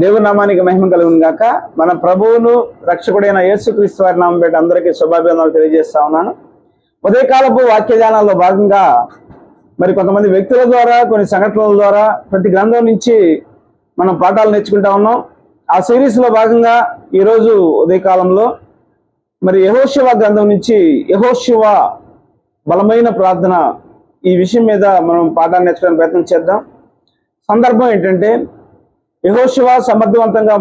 దేవుని నామానికి మహిమ కలుగును గాక. మన ప్రభువును రక్షకుడైన యేసుక్రీస్తు వారి నామం పేట అందరికీ శుభాభివందనాలు తెలియజేస్తా ఉన్నాను. ఉదయకాలపు వాక్య ధ్యానాల్లో భాగంగా మరి కొంతమంది వ్యక్తుల ద్వారా, కొన్ని సంఘటనల ద్వారా ప్రతి గ్రంథం నుంచి మనం పాఠాలు నేర్చుకుంటా ఉన్నాం. ఆ సిరీస్లో భాగంగా ఈరోజు ఉదయకాలంలో మరి యెహోషువ గ్రంథం నుంచి యెహోషువ బలమైన ప్రార్థన ఈ విషయం మీద మనం పాఠాలు నేర్చుకోవడానికి ప్రయత్నం చేద్దాం. సందర్భం ఏంటంటే, యెహోషువ సమర్థవంతంగా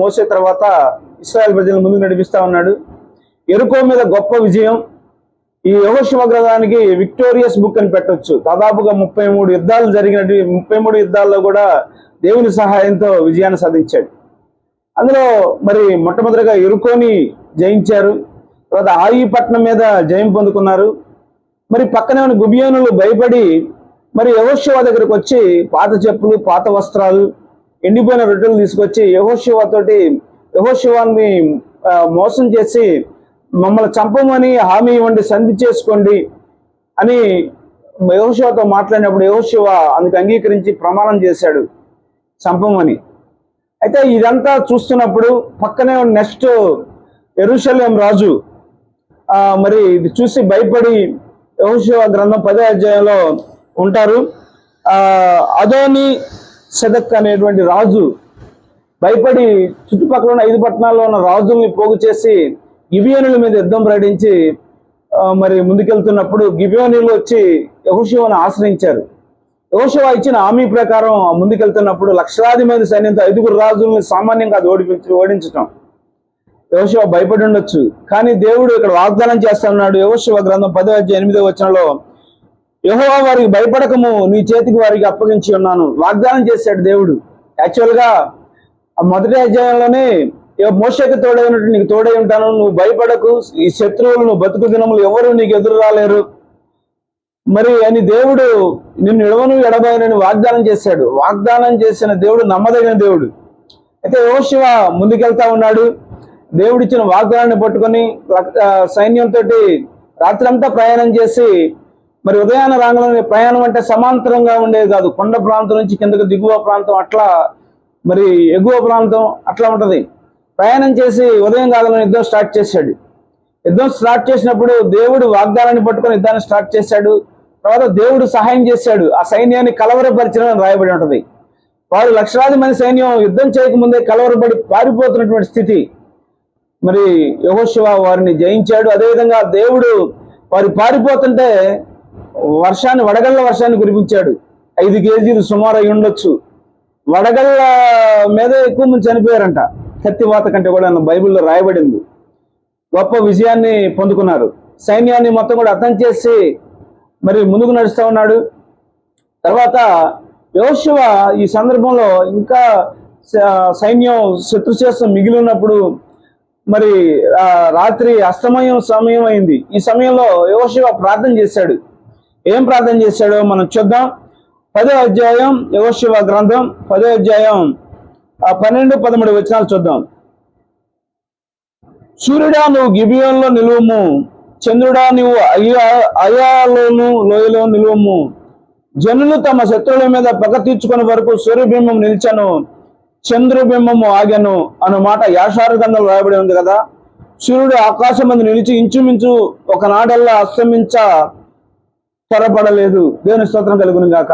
మోసే తర్వాత ఇశ్రాయేల్ ప్రజలను ముందుకు నడిపిస్తా ఉన్నాడు. యెరికో మీద గొప్ప విజయం. ఈ యెహోషువ గ్రంథానికి విక్టోరియస్ బుక్ అని పెట్టొచ్చు. దాదాపుగా 33 యుద్ధాలు జరిగినట్టు 33 యుద్ధాల్లో కూడా దేవుని సహాయంతో విజయాన్ని సాధించాడు. అందులో మరి మొట్టమొదటిగా యెరికోని జయించారు. తర్వాత ఆయి పట్టణం మీద జయం పొందుకున్నారు. మరి పక్కనే ఉన్న గిబియోనులు భయపడి మరి యెహోషువ దగ్గరకు వచ్చి పాత చెప్పులు, పాత వస్త్రాలు, ఎండిపోయిన రొట్టెలు తీసుకొచ్చి యెహోషువాని మోసం చేసి మమ్మల్ని చంపమని హామీ ఇవ్వండి, సంధి చేసుకోండి అని యెహోషువతో మాట్లాడినప్పుడు యెహోషువ అందుకు అంగీకరించి ప్రమాణం చేశాడు చంపమని. అయితే ఇదంతా చూస్తున్నప్పుడు పక్కనే నెక్స్ట్ యెరూషలేం రాజు మరి ఇది చూసి భయపడి యెహోషువ గ్రంథం 10వ అధ్యాయంలో ఉంటారు. అదోని సెదక్ అనేటువంటి రాజు భయపడి చుట్టుపక్కల ఉన్న 5 పట్టణాల్లో ఉన్న రాజుల్ని పోగు చేసి గిబియోనుల మీద యుద్ధం ప్రకటించి మరి ముందుకెళ్తున్నప్పుడు గిబియోనులు వచ్చి యెహోషువను ఆశ్రయించారు. యెహోషువ ఇచ్చిన హామీ ప్రకారం ముందుకెళ్తున్నప్పుడు లక్షలాది మంది సైన్యంతో 5 రాజుల్ని సామాన్యంగా అది ఓడించటం. యెహోషువ భయపడి ఉండొచ్చు, కానీ దేవుడు ఇక్కడ వాగ్దానం చేస్తా ఉన్నాడు. యెహోషువ గ్రంథం 10వ అధ్యాయం 8వ వచనంలో, యెహోవా వారికి భయపడకము, నీ చేతికి వారికి అప్పగించి ఉన్నాను వాగ్దానం చేశాడు దేవుడు. యాక్చువల్గా ఆ మొదటి అధ్యాయంలోనే మోషేకి తోడైనట్టు నీకు తోడై ఉంటాను, నువ్వు భయపడకు, ఈ శత్రువులు నువ్వు బతుకు దినములు ఎవరు నీకు ఎదురు రాలేరు మరి అని దేవుడు నిన్ను ఎడవను ఎడబాయనని వాగ్దానం చేశాడు. వాగ్దానం చేసిన దేవుడు నమ్మదగిన దేవుడు. అయితే యెహోషువ ముందుకెళ్తా ఉన్నాడు. దేవుడిచ్చిన వాగ్దానాన్ని పట్టుకొని సైన్యంతో రాత్రంతా ప్రయాణం చేసి మరి ఉదయాన రాగానే ప్రయాణం అంటే సమాంతరంగా ఉండేది కాదు. కొండ ప్రాంతం నుంచి కిందకు దిగువ ప్రాంతం, అట్లా మరి ఎగువ ప్రాంతం అట్లా ఉంటది. ప్రయాణం చేసి ఉదయం కాగానే యుద్ధం స్టార్ట్ చేశాడు. యుద్ధం స్టార్ట్ చేసినప్పుడు దేవుడు వాగ్దానాన్ని పట్టుకొని యుద్ధాన్ని స్టార్ట్ చేశాడు. తర్వాత దేవుడు సహాయం చేశాడు. ఆ సైన్యాన్ని కలవరపరిచడం రాయబడి ఉంటది. వారు లక్షలాది మంది సైన్యం యుద్ధం చేయకముందే కలవరపడి పారిపోతున్నటువంటి స్థితి. మరి యెహోషువ వారిని జయించాడు. అదేవిధంగా దేవుడు వారు పారిపోతుంటే వడగళ్ళ వర్షాన్ని కురిపించాడు. 5 కేజీలు సుమారు అయి ఉండొచ్చు. వడగళ్ళ మీద ఎక్కువ మంది చనిపోయారంట, కత్తివాత కంటే కూడా బైబిల్లో రాయబడింది. గొప్ప విజయాన్ని పొందుకున్నారు. సైన్యాన్ని మొత్తం కూడా అర్థం చేసి మరి ముందుకు నడుస్తూ ఉన్నాడు. తర్వాత యెహోషువ ఈ సందర్భంలో ఇంకా సైన్యం శత్రుశేషం మిగిలి ఉన్నప్పుడు మరి రాత్రి అస్తమయం సమయం అయింది. ఈ సమయంలో యెహోషువ ప్రార్థన చేశాడు. ఏం ప్రార్థన చేశాడో మనం చూద్దాం. 10వ అధ్యాయం యెహోషువ గ్రంథం 10వ అధ్యాయం 12-13 వచనాలు చూద్దాం. సూర్యుడా నువ్వు గిబియోనులో నిలువము, చంద్రుడా నువ్వు అయాలోను లోయలో నిలువము. జనులు తమ శత్రువుల మీద పగ తీర్చుకునే వరకు సూర్యబింబం నిలిచను, చంద్రబింబము ఆగెను అన్న మాట యాషారు గ్రంథంలో రాయబడి ఉంది కదా. సూర్యుడు ఆకాశం మీద నిలిచి ఇంచుమించు ఒకనాడల్లా అస్తమించ త్వరపడలేదు. దేవుని స్తోత్రం కలుగును గాక.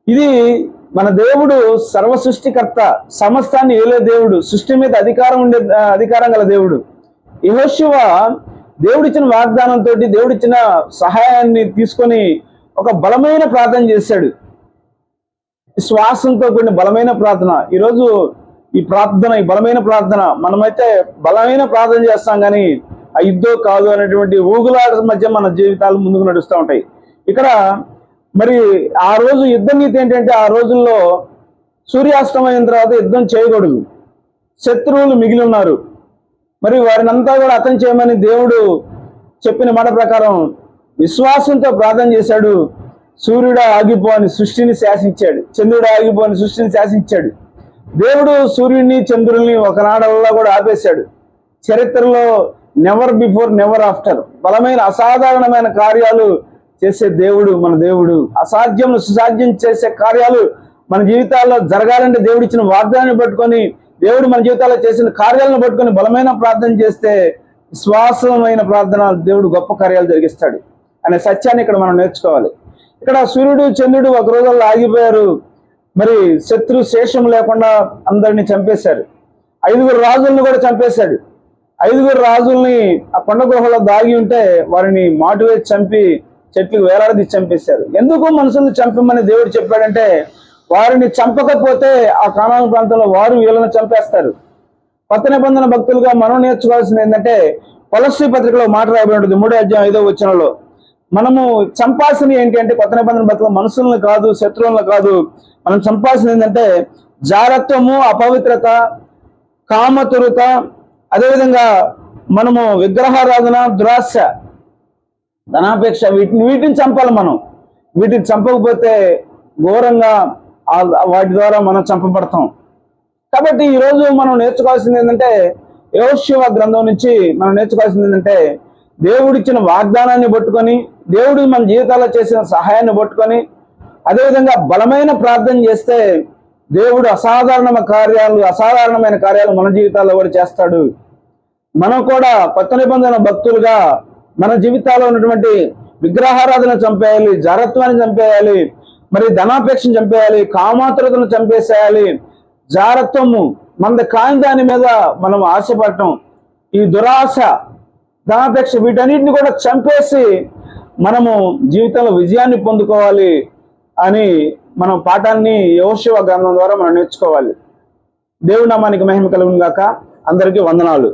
ఇది మన దేవుడు సర్వ సృష్టికర్త, సమస్తాన్ని ఏలే దేవుడు, సృష్టి మీద అధికారం గల దేవుడు. యెహోషువ దేవుడిచ్చిన వాగ్దానంతో, దేవుడిచ్చిన సహాయాన్ని తీసుకొని ఒక బలమైన ప్రార్థన చేశాడు. శ్వాసంతో కూడిన బలమైన ప్రార్థన. ఈరోజు ఈ బలమైన ప్రార్థన మనమైతే బలమైన ప్రార్థన చేస్తాం, కానీ ఆ యుద్ధం కాదు అనేటువంటి ఊగులాట మధ్య మన జీవితాలు ముందుకు నడుస్తూ ఉంటాయి. ఇక్కడ మరి ఆ రోజు యుద్ధ నీతి ఏంటంటే, ఆ రోజుల్లో సూర్యాస్తమయం తర్వాత యుద్ధం చేయకూడదు. శత్రువులు మిగిలి ఉన్నారు. మరి వారిని అంతా కూడా అర్థం చేయమని దేవుడు చెప్పిన మాట ప్రకారం విశ్వాసంతో ప్రార్థన చేశాడు. సూర్యుడు ఆగిపో అని సృష్టిని శాసించాడు, చంద్రుడు ఆగిపో అని సృష్టిని శాసించాడు. దేవుడు సూర్యుడిని చంద్రుల్ని ఒకనాడల్లా కూడా ఆపేశాడు. చరిత్రలో నెవర్ బిఫోర్ నెవర్ ఆఫ్టర్ బలమైన అసాధారణమైన కార్యాలు చేసే దేవుడు మన దేవుడు. అసాధ్యం సుసాధ్యం చేసే కార్యాలు మన జీవితాల్లో జరగాలంటే దేవుడు ఇచ్చిన వాగ్దానాన్ని పట్టుకొని, దేవుడు మన జీవితాల్లో చేసిన కార్యాలను పట్టుకొని బలమైన ప్రార్థన చేస్తే, విశ్వాసమైన ప్రార్థన దేవుడు గొప్ప కార్యాలు జరిగిస్తాడు అనే సత్యాన్ని ఇక్కడ మనం నేర్చుకోవాలి. ఇక్కడ సూర్యుడు చంద్రుడు ఒక రోజుల్లో ఆగిపోయారు. మరి శత్రు శేషం లేకుండా అందరినీ చంపేశారు. 5 రాజులను కూడా చంపేశాడు. 5 రాజుల్ని ఆ కొండ గుహలో దాగి ఉంటే వారిని మాటు వేసి చంపి చెట్లకు వేలాడదీ చంపేశారు. ఎందుకు మనుషులను చంపమని దేవుడు చెప్పాడంటే, వారిని చంపకపోతే ఆ కానాను ప్రాంతంలో వారు వీళ్ళని చంపేస్తారు. కొత్త నిబంధన భక్తులుగా మనం నేర్చుకోవాల్సింది ఏంటంటే, కొలస్సీ పత్రికలో మాట రాయబడి ఉంటుంది 3:5 మనము చంపాల్సింది ఏంటి అంటే, కొత్త నిబంధన భక్తులు మనుషులను కాదు, శత్రువులను కాదు, మనం చంపాల్సింది ఏంటంటే జారత్వము, అపవిత్రత, కామతురత, అదేవిధంగా మనము విగ్రహారాధన, దురాశ, ధనాపేక్ష, వీటిని చంపాలి. మనం వీటిని చంపకపోతే ఘోరంగా వాటి ద్వారా మనం చంపబడతాం. కాబట్టి ఈరోజు మనం నేర్చుకోవాల్సింది ఏంటంటే, యెహోషువ గ్రంథం నుంచి మనం నేర్చుకోవాల్సింది ఏంటంటే, దేవుడిచ్చిన వాగ్దానాన్ని పట్టుకొని, దేవుడు మన జీవితాల్లో చేసిన సహాయాన్ని పట్టుకొని, అదేవిధంగా బలమైన ప్రార్థన చేస్తే దేవుడు అసాధారణమైన కార్యాలు మన జీవితాల్లో కూడా చేస్తాడు. మనం కూడా కొత్త నిబంధన భక్తులుగా మన జీవితాల్లో ఉన్నటువంటి విగ్రహారాధన చంపేయాలి, జారత్వాన్ని చంపేయాలి, మరి ధనాపేక్షను చంపేయాలి, కామాతురతను చంపేసేయాలి. జారత్వము మన కాని దాని మీద మనం ఆశపడటం, ఈ దురాశ, ధనాపేక్ష, వీటన్నిటిని కూడా చంపేసి మనము జీవితంలో విజయాన్ని పొందుకోవాలి అని మనం పాఠాన్ని యెహోషువ గ్రంథం ద్వారా మనం నేర్చుకోవాలి. దేవుడి నామానికి మహిమ కలుగును గాక. అందరికీ వందనాలు.